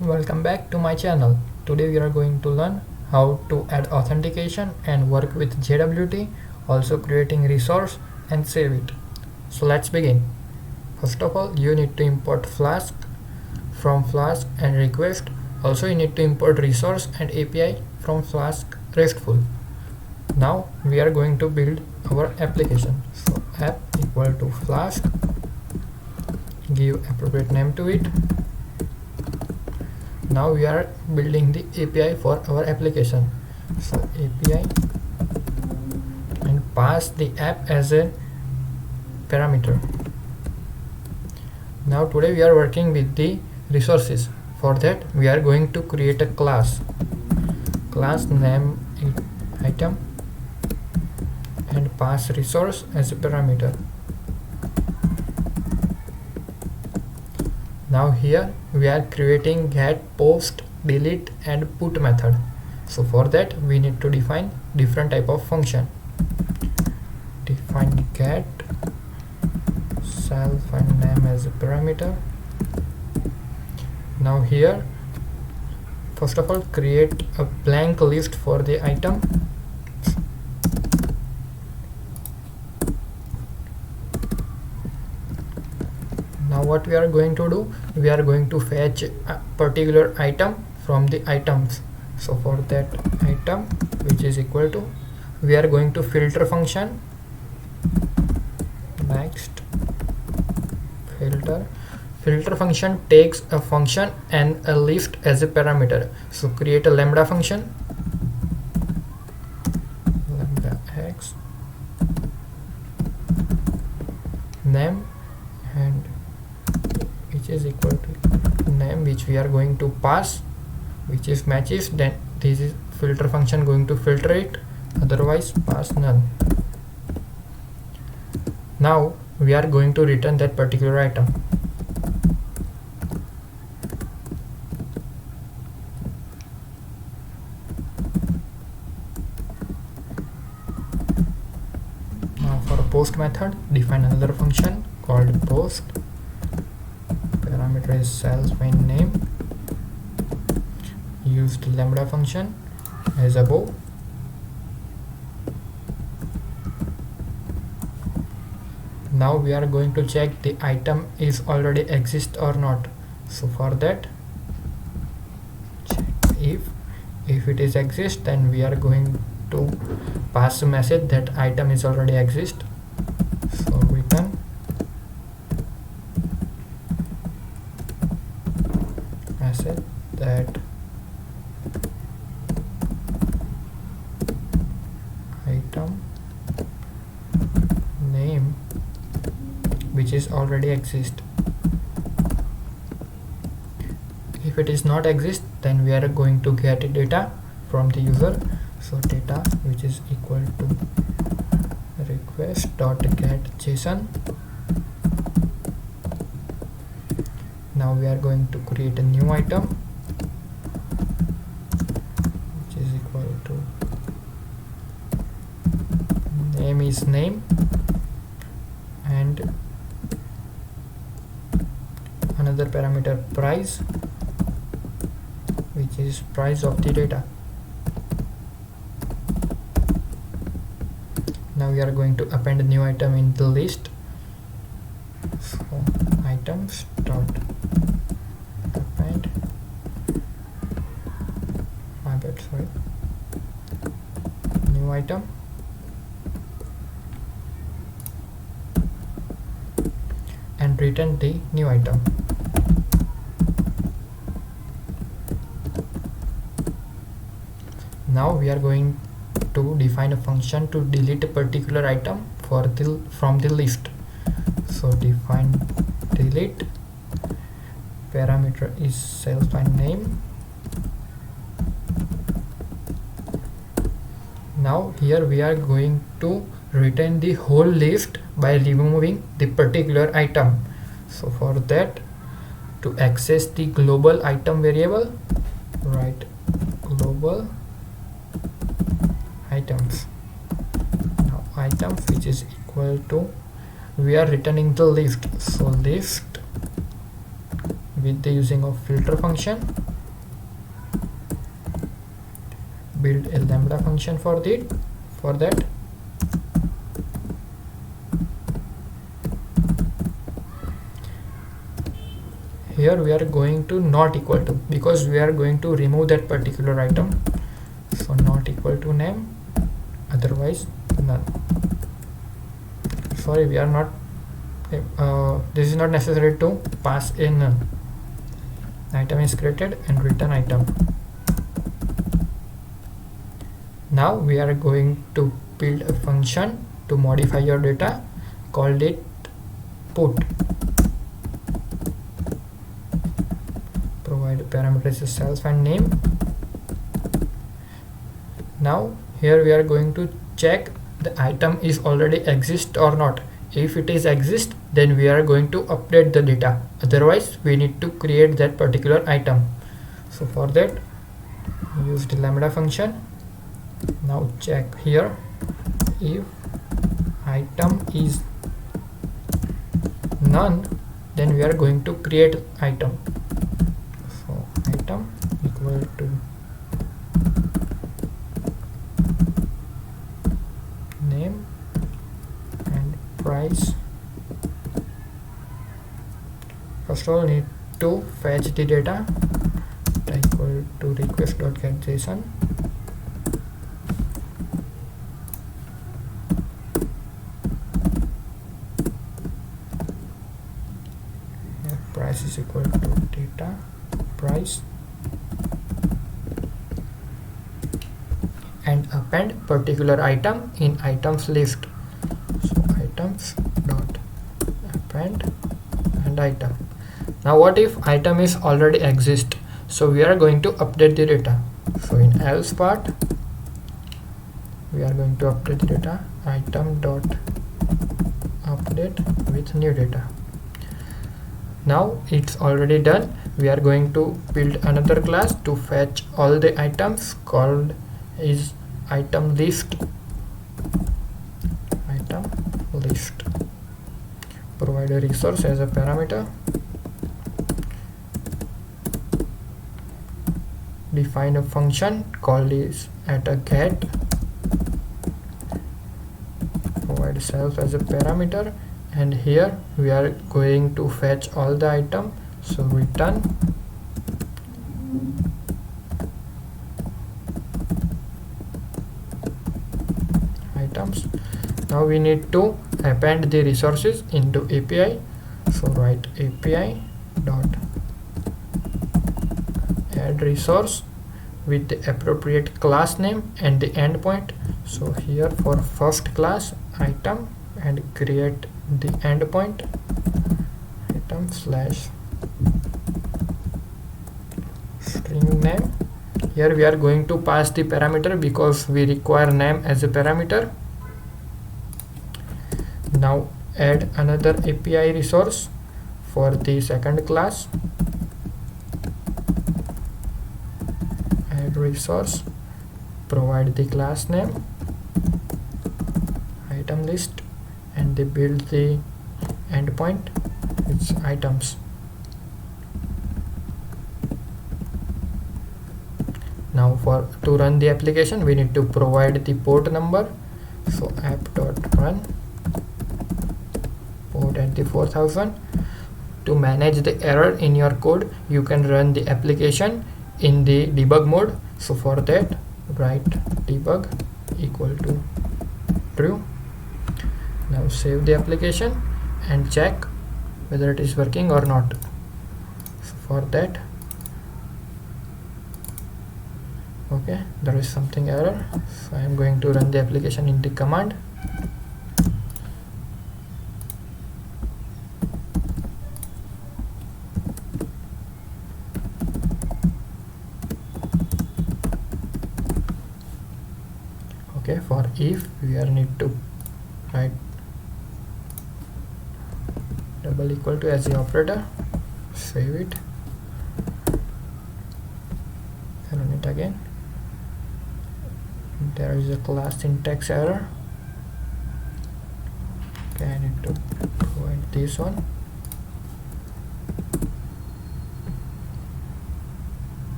Welcome back to my channel. Today we are going to learn how to add authentication and work with JWT, also creating resource and save it. So let's begin. First of all, you need to import Flask from Flask and request. Also you need to import resource and API from Flask RESTful. Now we are going to build our application. So app equal to Flask, give appropriate name to it. Now we are building the API for our application. So API and pass the app as a parameter. Now today we are working with the resources. For that we are going to create a class name item and pass resource as a parameter. Now here we are creating get, post, delete and put method. So for that we need to define different type of function. Define get, self and name as a parameter. Now here first of all create a blank list for the item. Now what we are going to do, we are going to fetch a particular item from the items. So for that item, which is equal to, we are going to filter function. Next, filter function takes a function and a list as a parameter. So create a lambda function, lambda x, name, and which is equal to name, which we are going to pass, which is matches, then this is filter function going to filter it, otherwise pass none. Now we are going to return that particular item. Now for a post method, define another function called post. Parameter is self and name. Use the lambda function as above. Now we are going to check the item is already exist or not. So for that, check if it is exist, then we are going to pass a message that item is already exist. So return message that item name which is already exist. If it is not exist, then we are going to get data from the user. So data which is equal to request dot get JSON. Now we are going to create a new item which is equal to name is name and another parameter price, which is price of the data. Now we are going to append a new item in the list. So items dot append, new item, and return the new item. Now we are going to define a function to delete a particular item from the list. So define delete, parameter is self and name. Now here we are going to return the whole list by removing the particular item. So for that, to access the global item variable, write global items. Now items which is equal to, we are returning the list. So list with the using of filter function, build a lambda function for that. Here we are going to not equal to, because we are going to remove that particular item. So not equal to name, otherwise none. Sorry, we are not this is not necessary to pass in none. Item is created and return item. Now we are going to build a function to modify your data, called it put. Provide parameters as self and name. Now here we are going to check the item is already exist or not. If it is exist, then we are going to update the data, otherwise we need to create that particular item. So for that, use the lambda function. Now check here, if item is none, then we are going to create item. So item equal to name and price. First of all, need to fetch the data, equal to request.getJSON. Price is equal to data price, and append particular item in items list. So items dot append and item. Now what if item is already exist? So we are going to update the data. So in else part, we are going to update the data, item dot update with new data. Now it's already done. We are going to build another class to fetch all the items, called is item list. Item list. Provide a resource as a parameter. Define a function called is get. Provide self as a parameter, and here we are going to fetch all the item. So return items. Now we need to append the resources into API. So write API dot add resource with the appropriate class name and the endpoint. So here for first class item, and create the endpoint item slash string name. Here we are going to pass the parameter because we require name as a parameter. Now add another API resource for the second class. Add resource, provide the class name, item list, and they build the endpoint, it's items. Now to run the application, we need to provide the port number. So app.run port at the 4000. To manage the error in your code, you can run the application in the debug mode. So for that, write debug equal to true. Now save the application and check whether it is working or not. So for that, okay, there is something error. So I am going to run the application in the command. Okay, for if we are need to write double equal to as the operator, save it, run it again. There is a class syntax error. Okay, I need to provide this one.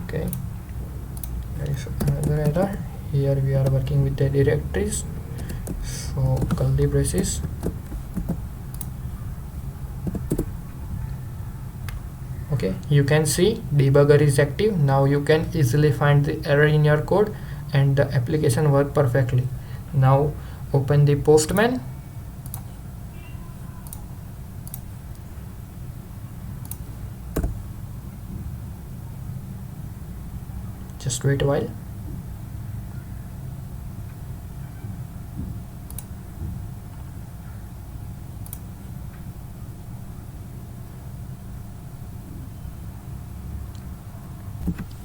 Okay, there is another error. Here we are working with the directories, so curly braces. Okay, you can see debugger is active. Now you can easily find the error in your code and the application work perfectly. Now open the Postman. Just wait a while.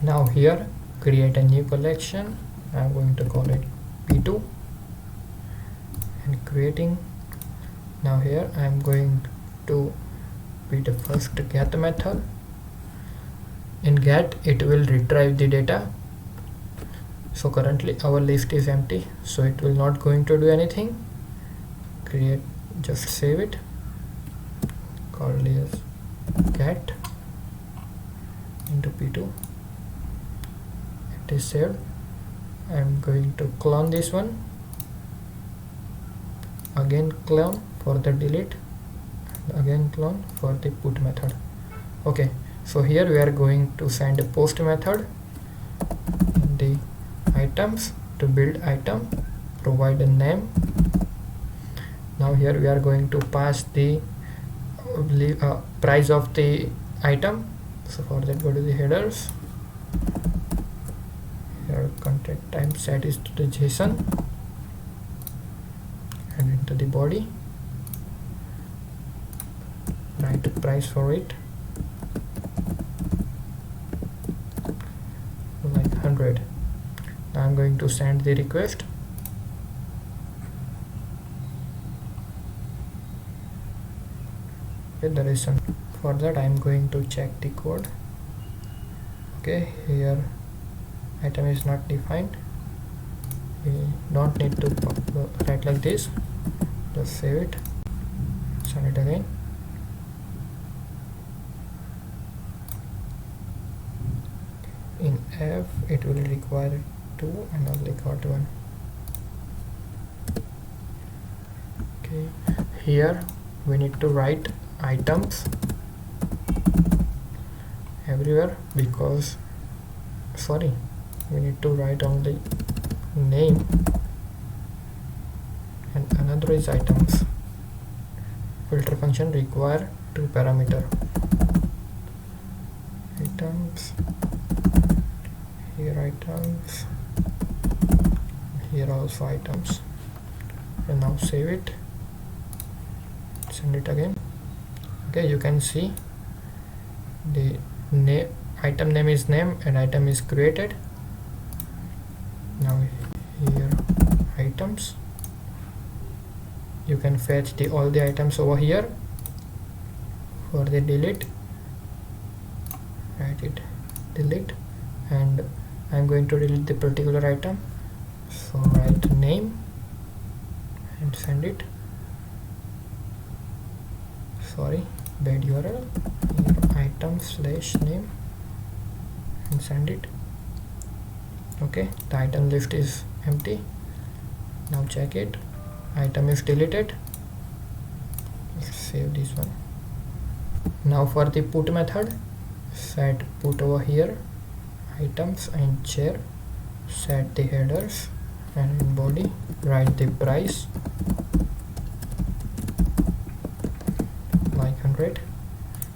Now here create a new collection. I'm going to call it P2 and creating. Now here I'm going to be the first get method. In get it will retrieve the data. So currently our list is empty, so it will not going to do anything. Create, just save it, call it as get into P2. It is saved. I'm going to clone this one, again clone for the delete, again clone for the put method. Okay, so here we are going to send a post method in the items to build item, provide a name. Now here we are going to pass the price of the item. So for that, go to the headers. Here content type set is to the JSON and into the body write a price for it like 100. Now I'm going to send the request. Okay, there is some. For that I'm going to check the code. Okay, here item is not defined. We don't need to write like this. Just save it, send it again. In F it will require 2 and only got 1. Okay, here we need to write items everywhere because we need to write only name and another is items. Filter function require 2 parameter. Items, here items, here also items. And now save it, send it again. Okay, you can see the item name is name and item is created. Now here items, you can fetch all the items over here. For the delete, write it delete, and I'm going to delete the particular item, so write name and send it. Bad URL, here item/name and send it. Okay, the item list is empty. Now check it, item is deleted. Let's save this one. Now for the put method, set put over here, items and chair, set the headers, and in body write the price like 100.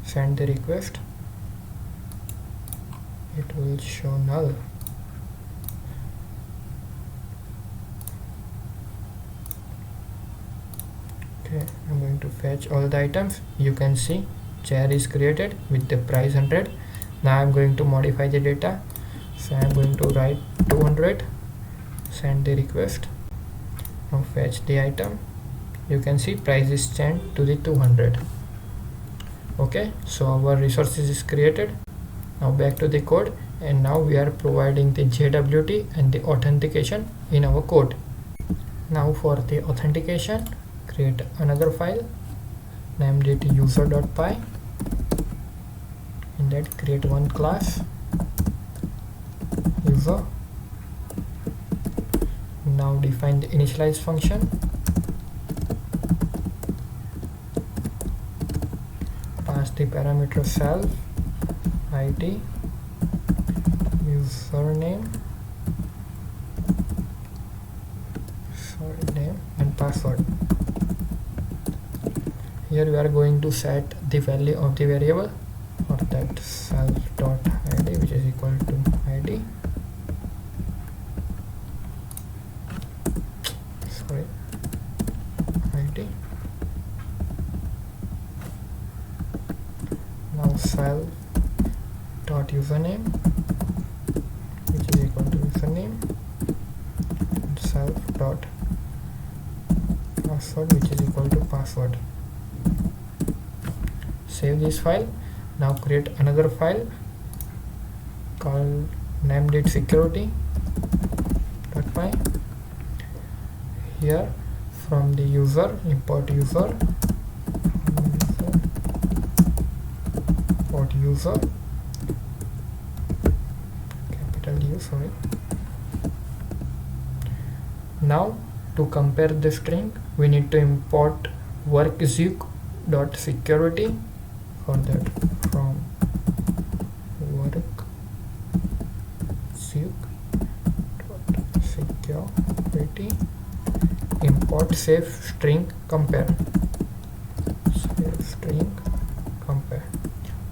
Send the request, it will show null. Okay, I'm going to fetch all the items. You can see chair is created with the price 100. Now I'm going to modify the data, so I'm going to write 200, send the request. Now fetch the item. You can see price is changed to the 200. Okay, so our resources is created. Now back to the code, and now we are providing the JWT and the authentication in our code. Now for the authentication, create another file, named it user.py. In that create one class user. Now define the initialize function. Pass the parameter self, ID, username, name and password. Here we are going to set the value of the variable, for that self.id, which is equal to id, id. Now self dot username, which is equal to username, and self dot password, which is equal to password. Save this file. Now create another file called named security.py. Here from the user, import user, import user, capital U, sorry. Now to compare the string, we need to import workzuk.security. For that, from workzuk.security, import save string compare.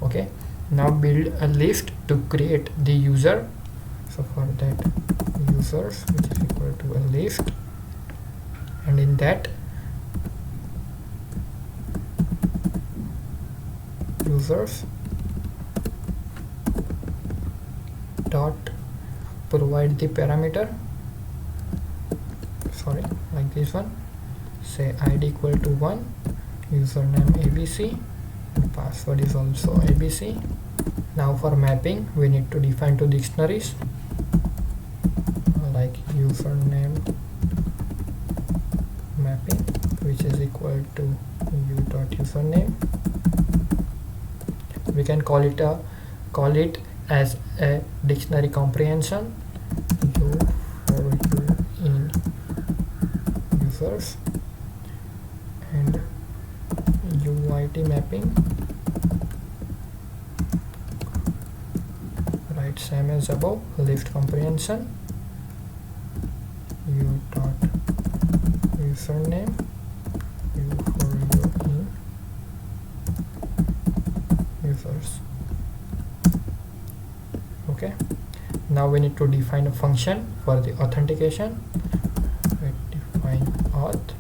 Okay, now build a list to create the user. So for that, users, which is equal to a list, and in that users dot provide the parameter, sorry, like this one, say id equal to 1, username abc, and password is also abc. Now for mapping, we need to define two dictionaries, like username mapping, which is equal to u.username. We can call it as a dictionary comprehension, u for u in users, and uit mapping, right, same as above, list comprehension, u dot username, u for u in users. Okay, now we need to define a function for the authentication. We define auth,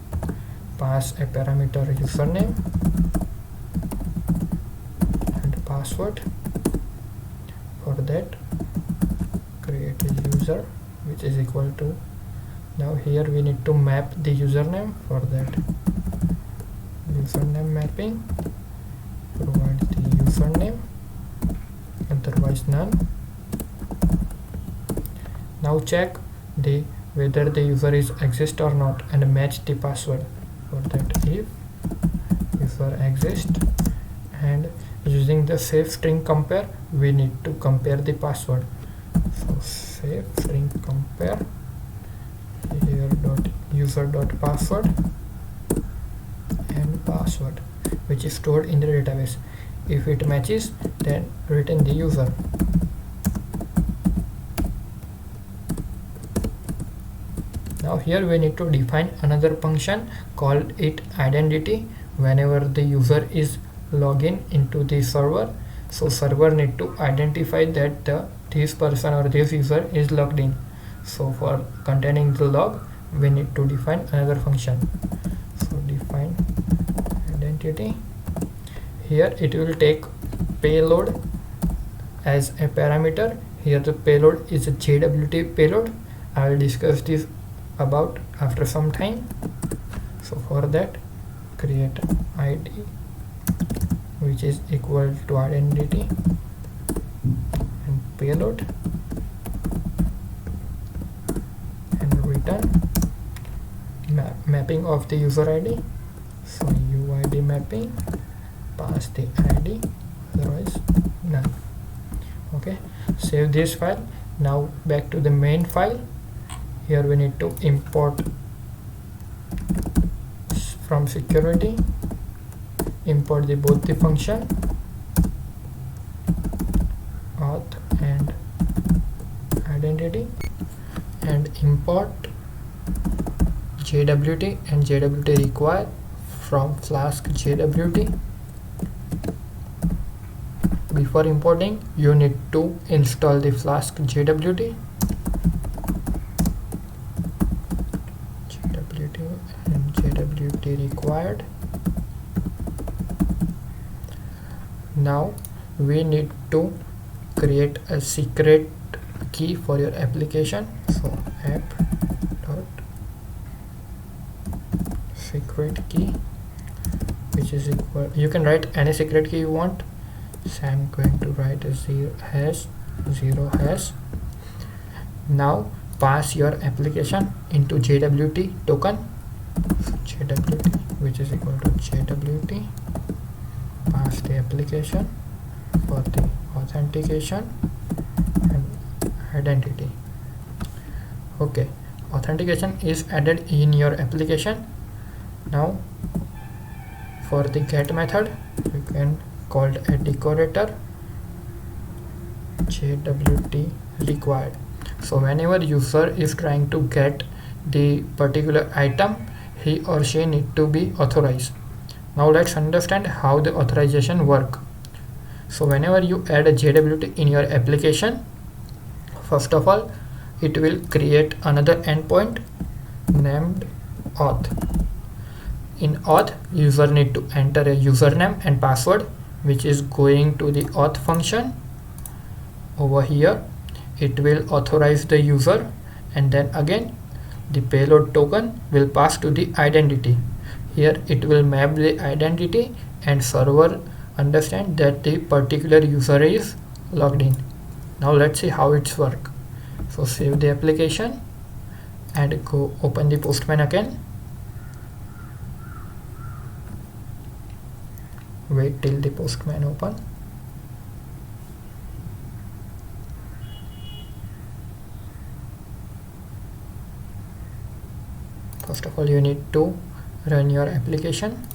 pass a parameter username and password. For that, create a user, which is equal to, now here we need to map the username. For that, username mapping, provide the username, otherwise none. Now check whether the user is exist or not and match the password. For that, if user exists, and using the save string compare, we need to compare the password. So save string compare, here dot user dot password and password, which is stored in the database. If it matches, then return the user. Now here we need to define another function called it identity. Whenever the user is login into the server, so server need to identify that this person or this user is logged in. So for containing the log, we need to define another function. So define identity. Here it will take payload as a parameter. Here the payload is a JWT payload. I will discuss this about after some time. So for that, create id, which is equal to identity and payload, and return mapping of the user id. So uid mapping, pass the id, otherwise none. Okay, save this file. Now back to the main file. Here we need to import from security, import both the function auth and identity, and import JWT and JWT required from Flask JWT. Before importing, you need to install the Flask JWT. And JWT required. Now we need to create a secret key for your application. So app dot secret key, which is equal, you can write any secret key you want. So I'm going to write a 0 hash. Now pass your application into JWT token. So JWT, which is equal to JWT, pass the application for the authentication and identity. Okay, authentication is added in your application. Now for the get method, you can call a decorator JWT required. So whenever user is trying to get the particular item, he or she need to be authorized. Now let's understand how the authorization work. So whenever you add a JWT in your application, first of all, it will create another endpoint named auth. In auth, user need to enter a username and password, which is going to the auth function. Over here, it will authorize the user, and then again the payload token will pass to the identity. Here it will map the identity and server understand that the particular user is logged in. Now let's see how it's work. So save the application and go open the Postman again. Wait till the Postman open. First of all, you need to run your application.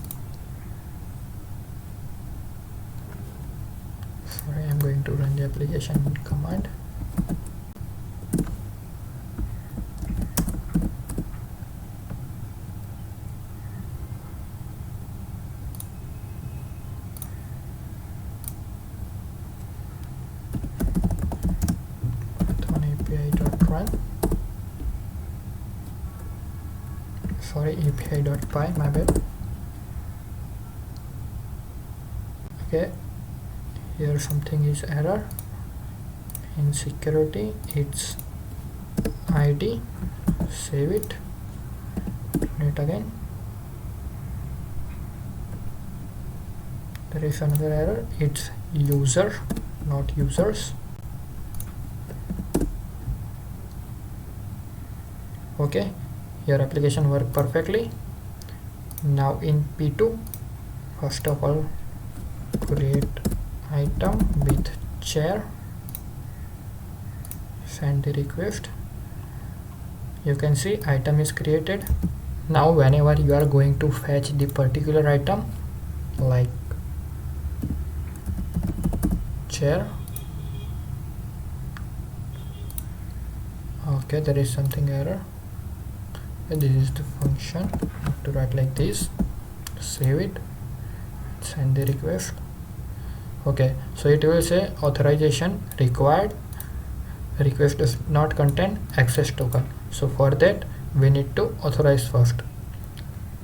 Sorry, I'm going to run the application command. Python API.run. Sorry, API.py, my bad. Okay, here something is error. In security, it's ID. Save it. Run it again. There is another error. It's user, not users. Okay, your application worked perfectly. Now in P2, first of all, create item with chair, send the request. You can see item is created. Now whenever you are going to fetch the particular item like chair, okay, there is something error. This is the function. Have to write like this. Save it, send the request. Okay, so it will say authorization required, request does not contain access token. So for that we need to authorize first.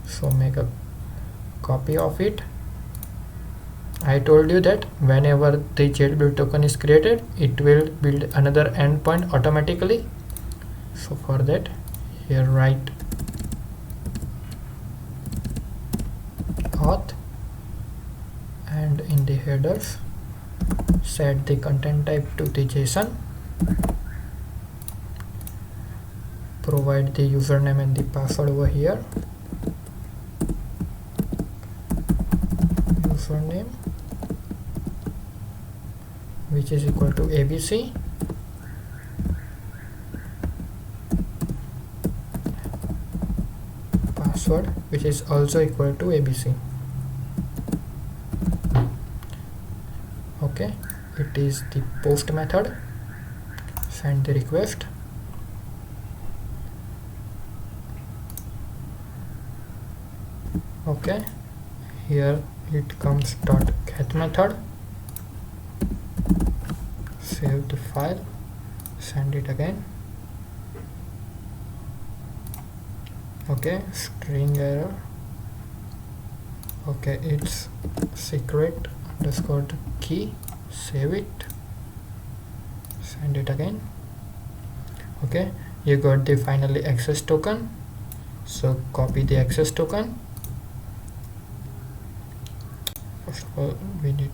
So make a copy of it. I told you that whenever the JWT token is created, it will build another endpoint automatically. So for that, here write auth, and in the headers set the content type to the JSON, provide the username and the password over here, username which is equal to ABC, password, which is also equal to ABC. Okay, it is the post method. Send the request. Okay, here it comes .get method. Save the file, send it again. Okay, string error. Okay, it's secret underscore key. Save it, send it again. Okay, you got the finally access token, so copy the access token. First of all, we need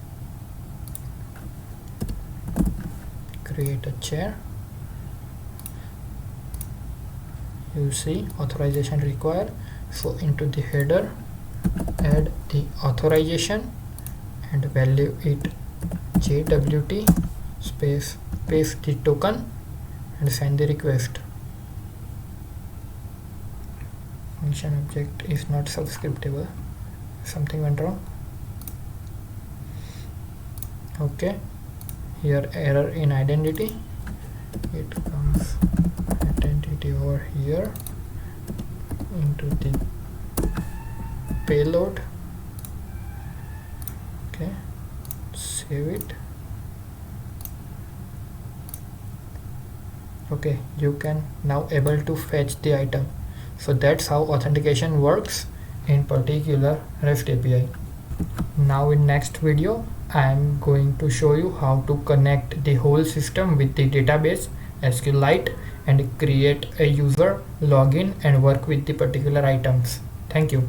create a chair. You see authorization required, so into the header add the authorization and value it JWT space, paste the token and send the request. Function object is not subscriptable, something went wrong. Okay, here error in identity, it comes identity over here into the payload. Okay, save it. Okay, you can now able to fetch the item. So that's how authentication works in particular REST API. Now in next video I am going to show you how to connect the whole system with the database SQLite and create a user login and work with the particular items. Thank you.